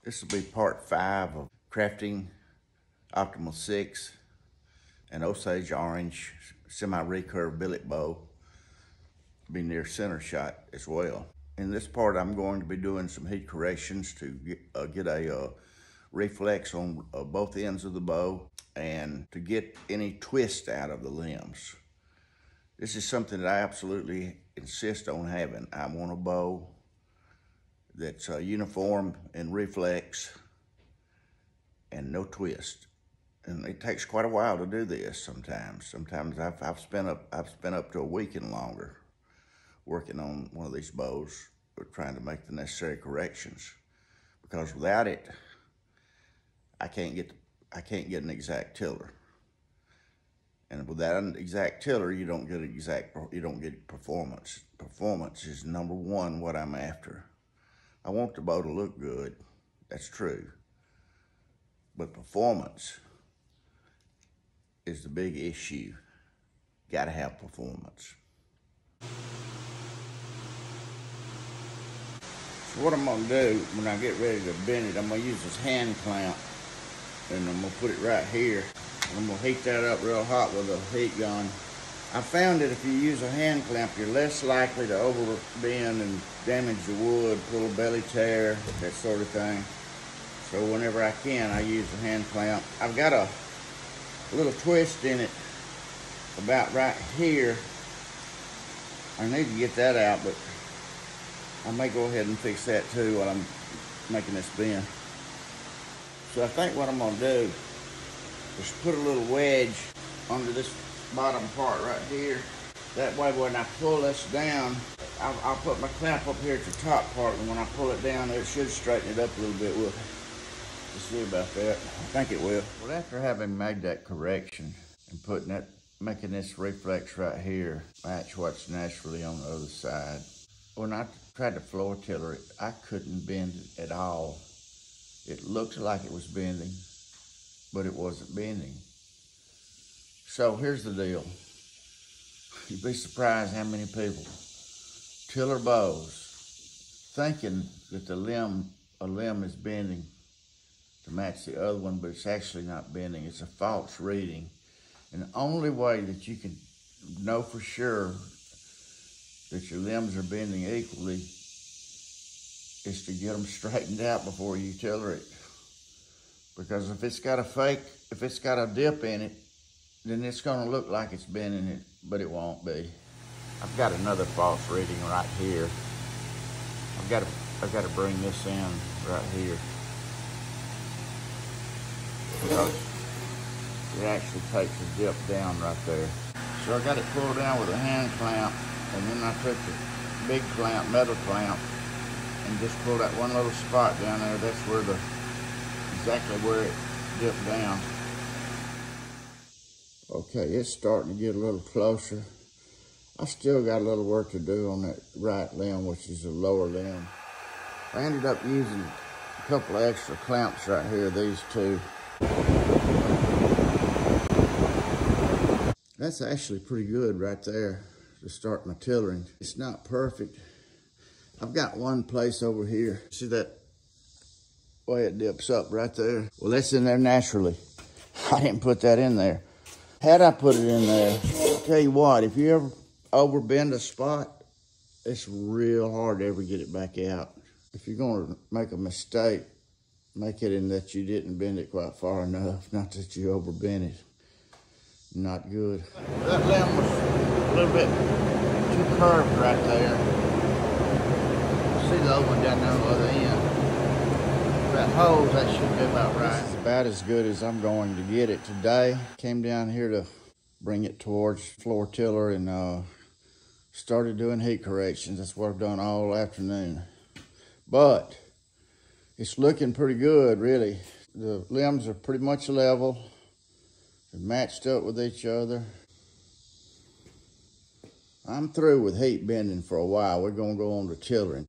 This will be part 5 of crafting Optimal 6 and Osage orange semi-recurve billet bow. Be near center shot as well. In this part, I'm going to be doing some heat corrections to get a reflex on both ends of the bow and to get any twist out of the limbs. This is something that I absolutely insist on having. I want a bow that's uniform and reflex and no twist. And it takes quite a while to do this sometimes. Sometimes I've spent up to a week and longer working on one of these bows, or trying to make the necessary corrections. Because without it, I can't get an exact tiller. And without an exact tiller, you don't get performance. Performance is number one what I'm after. I want the bow to look good, that's true. But performance is the big issue. Gotta have performance. So what I'm gonna do when I get ready to bend it, I'm gonna use this hand clamp and I'm gonna put it right here. I'm gonna heat that up real hot with a heat gun. I found that if you use a hand clamp, you're less likely to overbend and damage the wood, pull a belly tear, that sort of thing. So whenever I can, I use a hand clamp. I've got a little twist in it about right here. I need to get that out, but I may go ahead and fix that too while I'm making this bend. So I think what I'm gonna do is put a little wedge under this bottom part right here. That way when I pull this down, I'll put my clamp up here at the top part, and when I pull it down, it should straighten it up a little bit. We'll see about that. I think it will. Well, after having made that correction and making this reflex right here match what's naturally on the other side, when I tried to floor tiller it, I couldn't bend it at all. It looked like it was bending, but it wasn't bending. So here's the deal. You'd be surprised how many people tiller bows thinking that a limb is bending to match the other one, but it's actually not bending. It's a false reading. And the only way that you can know for sure that your limbs are bending equally is to get them straightened out before you tiller it. Because if it's got a dip in it, then it's gonna look like it's bending it, but it won't be. I've got another false reading right here. I've got to bring this in right here. Because it actually takes a dip down right there. So I got it pulled down with a hand clamp, and then I took the big clamp, metal clamp, and just pulled that one little spot down there. That's where exactly where it dipped down. Okay, it's starting to get a little closer. I still got a little work to do on that right limb, which is the lower limb. I ended up using a couple of extra clamps right here, these two. That's actually pretty good right there to start my tillering. It's not perfect. I've got one place over here. See that way it dips up right there? Well, that's in there naturally. I didn't put that in there. Had I put it in there, I'll tell you what, if you ever overbend a spot, it's real hard to ever get it back out. If you're gonna make a mistake, make it in that you didn't bend it quite far enough, not that you overbent it. Not good. That limb was a little bit too curved right there. See the other one down there on the other end. That hose, that should be about right. This is about as good as I'm going to get it today. Came down here to bring it towards floor tiller and started doing heat corrections. That's what I've done all afternoon. But it's looking pretty good, really. The limbs are pretty much level. They're matched up with each other. I'm through with heat bending for a while. We're gonna go on to tillering.